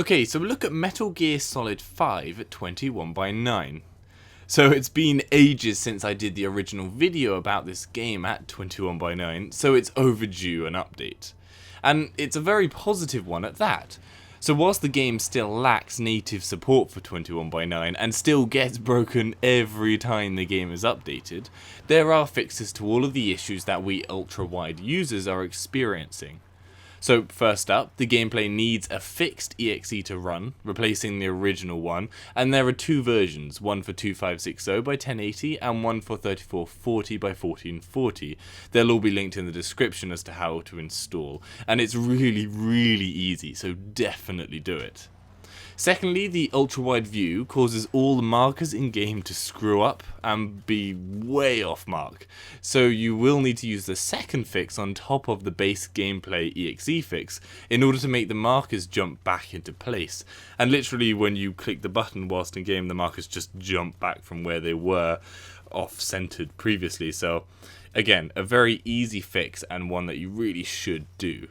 Okay, so we look at Metal Gear Solid 5 at 21:9. So it's been ages since I did the original video about this game at 21:9, so it's overdue an update. And it's a very positive one at that. So whilst the game still lacks native support for 21:9 and still gets broken every time the game is updated, there are fixes to all of the issues that we ultra-wide users are experiencing. So first up, the gameplay needs a fixed exe to run, replacing the original one, and there are two versions, one for 2560 by 1080 and one for 3440 by 1440. They'll all be linked in the description as to how to install, and it's really easy, so definitely do it. Secondly, the ultra-wide view causes all the markers in game to screw up and be way off mark, so you will need to use the second fix on top of the base gameplay exe fix in order to make the markers jump back into place. And literally when you click the button whilst in game, the markers just jump back from where they were off-centered previously, so again, a very easy fix and one that you really should do.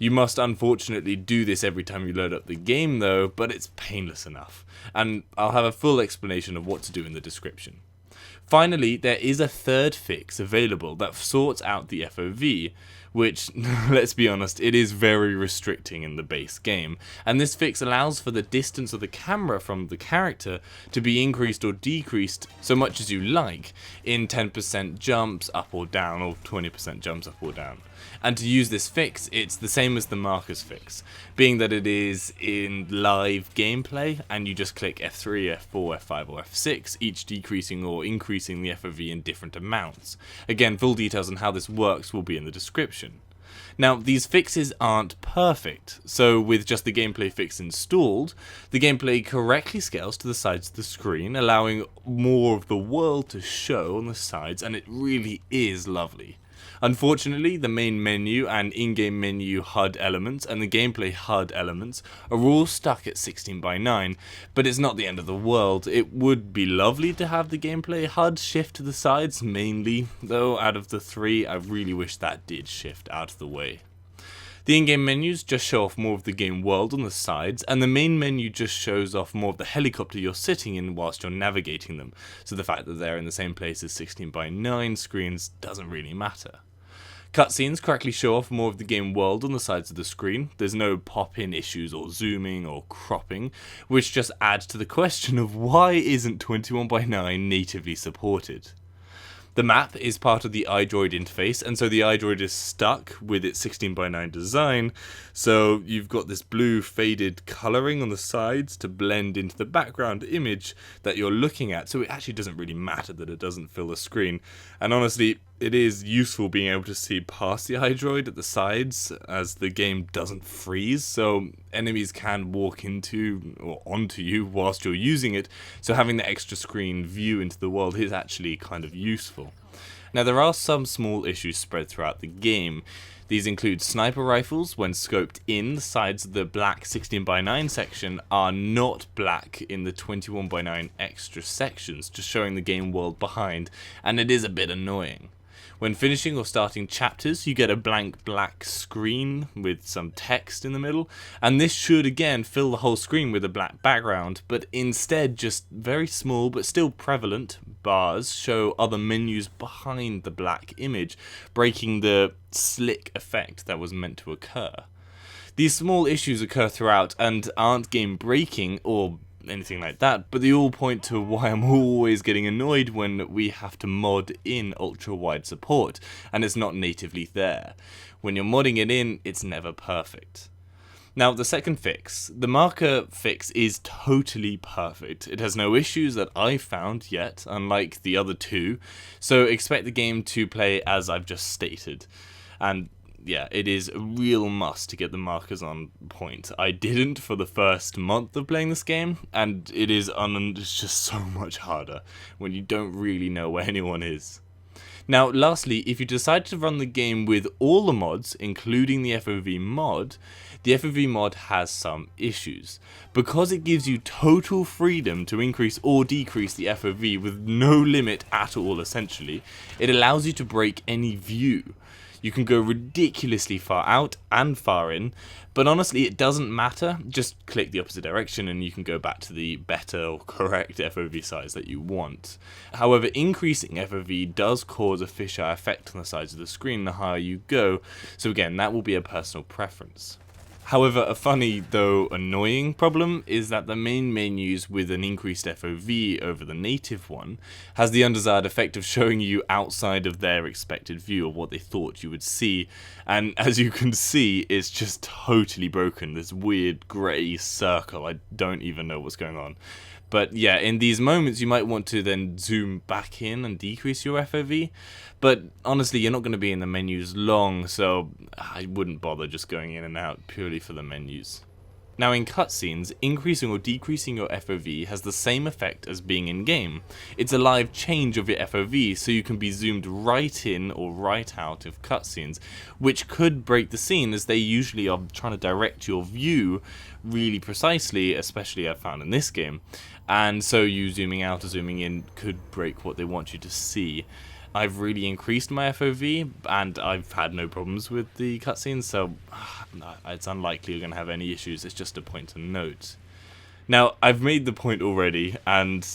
You must unfortunately do this every time you load up the game though, but it's painless enough, and I'll have a full explanation of what to do in the description. Finally, there is a third fix available that sorts out the FOV, which, let's be honest, it is very restricting in the base game, and this fix allows for the distance of the camera from the character to be increased or decreased so much as you like, in 10% jumps up or down, or 20% jumps up or down. And to use this fix, it's the same as the markers fix, being that it is in live gameplay, and you just click F3, F4, F5 or F6, each decreasing or increasing the FOV in different amounts. Again, full details on how this works will be in the description. Now, these fixes aren't perfect, so with just the gameplay fix installed, the gameplay correctly scales to the sides of the screen, allowing more of the world to show on the sides, and it really is lovely. Unfortunately, the main menu and in-game menu HUD elements and the gameplay HUD elements are all stuck at 16:9, but it's not the end of the world. It would be lovely to have the gameplay HUD shift to the sides mainly, though out of the three, I really wish that did shift out of the way. The in-game menus just show off more of the game world on the sides, and the main menu just shows off more of the helicopter you're sitting in whilst you're navigating them, so the fact that they're in the same place as 16:9 screens doesn't really matter. Cutscenes correctly show off more of the game world on the sides of the screen. There's no pop-in issues or zooming or cropping, which just adds to the question of why isn't 21:9 natively supported. The map is part of the iDroid interface, and so the iDroid is stuck with its 16:9 design, so you've got this blue faded colouring on the sides to blend into the background image that you're looking at, so it actually doesn't really matter that it doesn't fill the screen. And honestly, it is useful being able to see past the iDroid at the sides as the game doesn't freeze, so enemies can walk into or onto you whilst you're using it, so having the extra screen view into the world is actually kind of useful. Now, there are some small issues spread throughout the game. These include sniper rifles. When scoped in, the sides of the black 16:9 section are not black in the 21:9 extra sections, just showing the game world behind, and it is a bit annoying. When finishing or starting chapters, you get a blank black screen with some text in the middle, and this should again fill the whole screen with a black background, but instead just very small but still prevalent bars show other menus behind the black image, breaking the slick effect that was meant to occur. These small issues occur throughout and aren't game breaking or anything like that, but they all point to why I'm always getting annoyed when we have to mod in ultra-wide support and it's not natively there. When you're modding it in, it's never perfect. Now, the second fix, the marker fix, is totally perfect. It has no issues that I've found yet, unlike the other two, so expect the game to play as I've just stated. And yeah, it is a real must to get the markers on point. I didn't for the first month of playing this game, and it's just so much harder when you don't really know where anyone is. Now, lastly, if you decide to run the game with all the mods, including the FOV mod, the FOV mod has some issues. Because it gives you total freedom to increase or decrease the FOV with no limit at all essentially, it allows you to break any view. You can go ridiculously far out and far in, but honestly it doesn't matter. Just click the opposite direction and you can go back to the better or correct FOV size that you want. However, increasing FOV does cause a fisheye effect on the sides of the screen the higher you go, so again, that will be a personal preference. However, a funny, though annoying problem is that the main menus with an increased FOV over the native one has the undesired effect of showing you outside of their expected view of what they thought you would see, and as you can see, it's just totally broken, this weird grey circle. I don't even know what's going on. But yeah, in these moments you might want to then zoom back in and decrease your FOV, but honestly you're not going to be in the menus long, so I wouldn't bother just going in and out purely for the menus. Now in cutscenes, increasing or decreasing your FOV has the same effect as being in game. It's a live change of your FOV, so you can be zoomed right in or right out of cutscenes, which could break the scene as they usually are trying to direct your view really precisely, especially I've found in this game, and so you zooming out or zooming in could break what they want you to see. I've really increased my FOV and I've had no problems with the cutscenes, so it's unlikely you're going to have any issues. It's just a point to note. Now, I've made the point already, and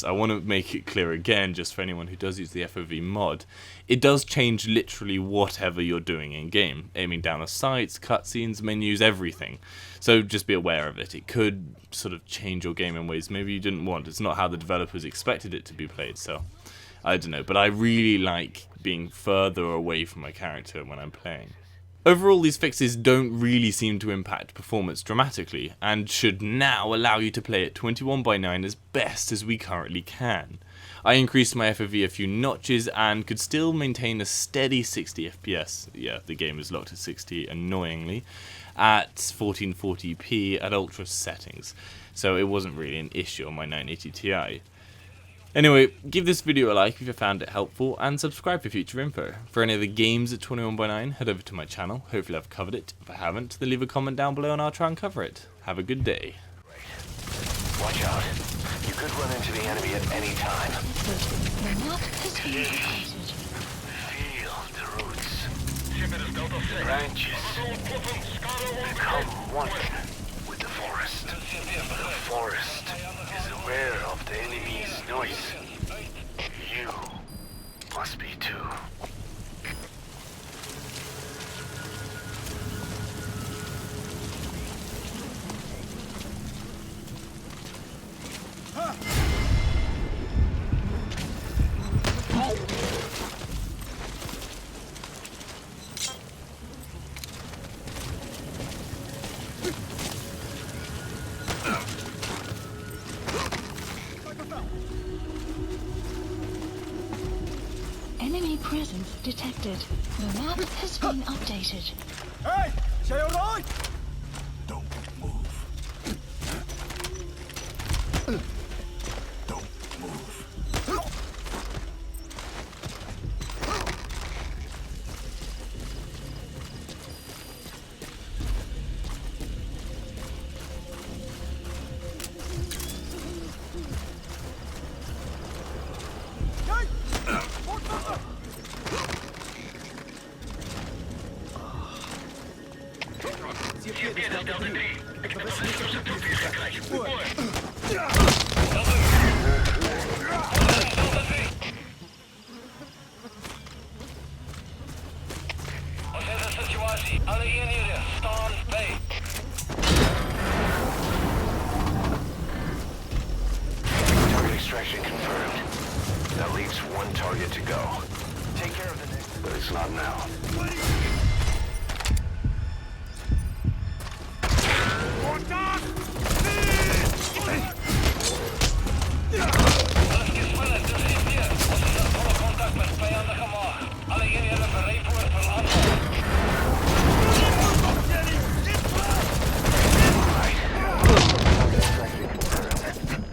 I want to make it clear again, just for anyone who does use the FOV mod. It does change literally whatever you're doing in game, aiming down the sights, cutscenes, menus, everything. So just be aware of it. It could sort of change your game in ways maybe you didn't want. It's not how the developers expected it to be played, so I don't know. But I really like being further away from my character when I'm playing. Overall, these fixes don't really seem to impact performance dramatically, and should now allow you to play at 21:9 as best as we currently can. I increased my FOV a few notches and could still maintain a steady 60 FPS, yeah, the game is locked at 60 annoyingly, at 1440p at ultra settings, so it wasn't really an issue on my 980 Ti. Anyway, give this video a like if you found it helpful, and subscribe for future info. For any other games at 21:9, head over to my channel. Hopefully I've covered it. If I haven't, then leave a comment down below and I'll try and cover it. Have a good day. Watch out. You could run into the enemy at any time. Feel the roots. The branches. Become one with the forest. The forest is aware of the enemy's noise. You must be too. Enemy presence detected. The map has been updated. Hey! Stay alright! Don't move. Don't move. Target extraction confirmed. That leaves one target to go. Take care of the next, but it's not now.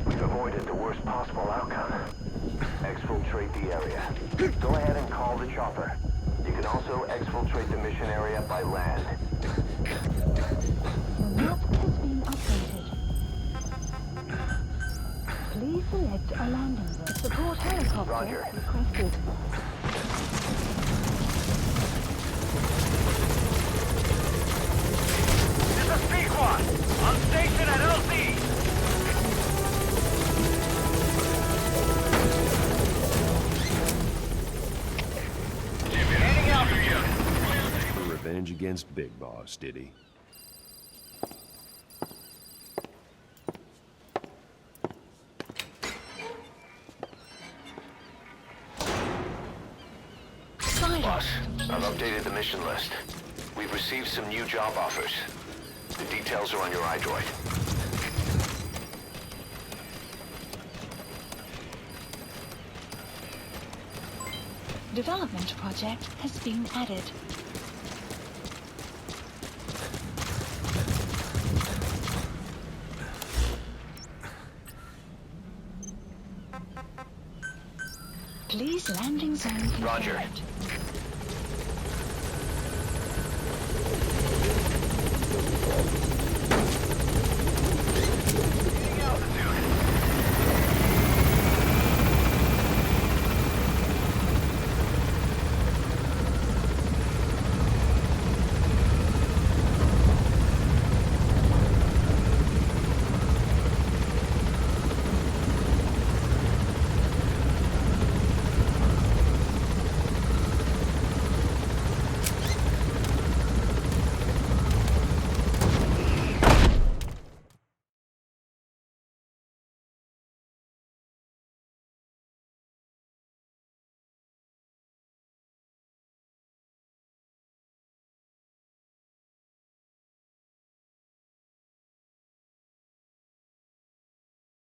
We've avoided the worst possible outcome. Exfiltrate the area. Go ahead and call the chopper. You can also exfiltrate the mission area by land. The map has been updated. Please select a landing zone. Support helicopter Roger. requested. On station at LZ! Heading out for you. Revenge against Big Boss, did he? Boss, I've updated the mission list. We've received some new job offers. The details are on your iDroid. Development project has been added. Please landing zone confirmed. Roger.